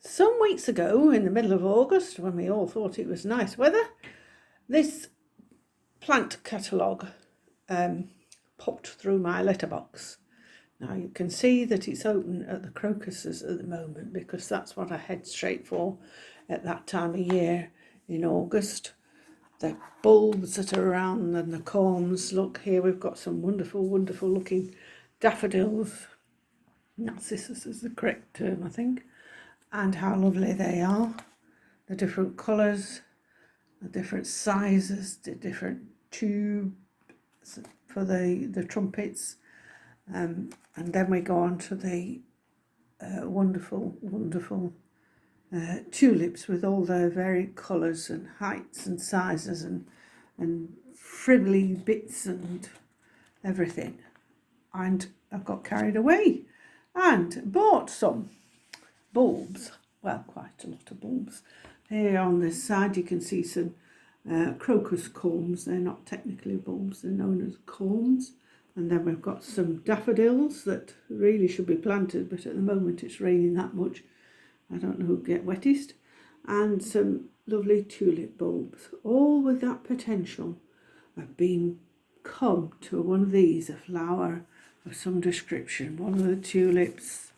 Some weeks ago, in the middle of August, when we all thought it was nice weather, this plant catalogue popped through my letterbox. Now you can see that it's open at the crocuses at the moment because that's what I head straight for at that time of year in August. The bulbs that are around and the corms. Look here, we've got some wonderful, wonderful looking daffodils. Narcissus is the correct term, I think. And how lovely they are. The different colours, the different sizes, the different tubes for the trumpets. And then we go on to the wonderful, wonderful tulips with all their varied colours and heights and sizes and fribbly bits and everything. And I got carried away and bought some bulbs, well, quite a lot of bulbs. Here on this side you can see some crocus corms. They're not technically bulbs, they're known as corms. And then we've got some daffodils that really should be planted, but at the moment it's raining that much. I don't know who'd get wettest. And some lovely tulip bulbs, all with that potential of being come to one of these, a flower of some description, one of the tulips,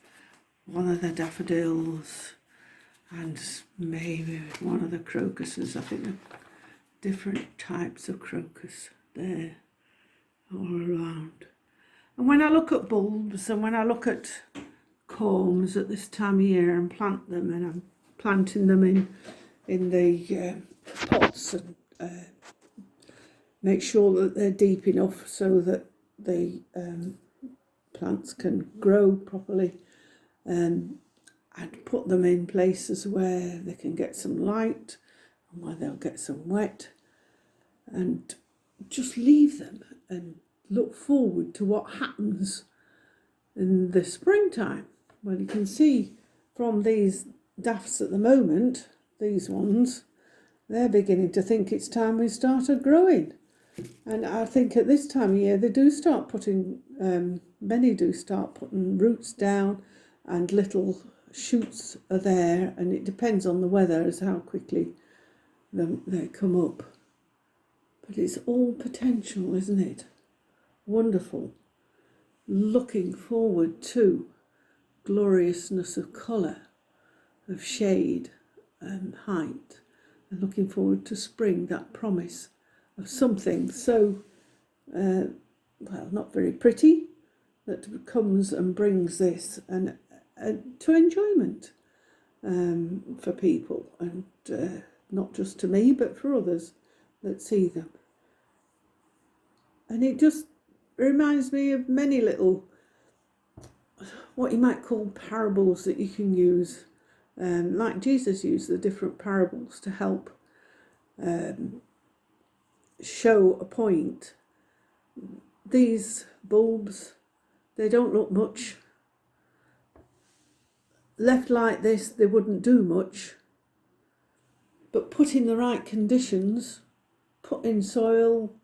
one of the daffodils, and maybe one of the crocuses. I think there are different types of crocus there all around. And when I look at bulbs and when I look at corms at this time of year and plant them, and I'm planting them in the pots and make sure that they're deep enough so that the plants can grow properly, and put them in places where they can get some light and where they'll get some wet, and just leave them and look forward to what happens in the springtime. Well, you can see from these daffs at the moment, these ones, they're beginning to think it's time we started growing. And I think at this time of year they do start putting, many do start putting roots down, and little shoots are there, and it depends on the weather as how quickly they come up. But it's all potential, isn't it? Wonderful. Looking forward to gloriousness of colour, of shade and height, and looking forward to spring, that promise of something so, well, not very pretty, that comes and brings this and to enjoyment for people, and not just to me but for others that see them. And it just reminds me of many little, what you might call parables that you can use, like Jesus used the different parables to help show a point. These bulbs, they don't look much. Left like this, they wouldn't do much. But put in the right conditions, put in soil,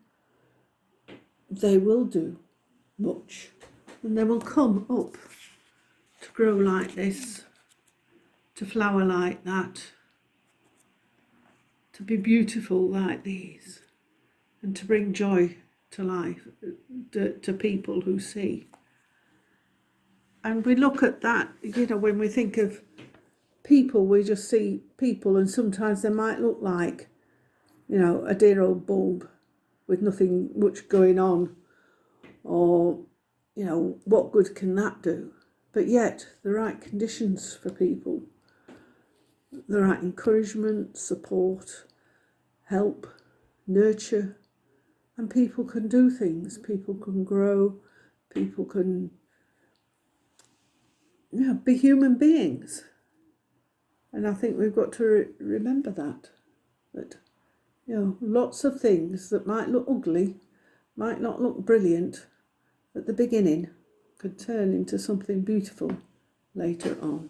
they will do much. And they will come up to grow like this, to flower like that, to be beautiful like these, and to bring joy to life, to people who see. And we look at that, when we think of people, we just see people, and sometimes they might look like, a dear old bulb with nothing much going on, or, what good can that do? But yet, the right conditions for people, the right encouragement, support, help, nurture, and people can do things, people can grow, people can be human beings. And I think we've got to remember that lots of things that might look ugly, might not look brilliant at the beginning, could turn into something beautiful later on.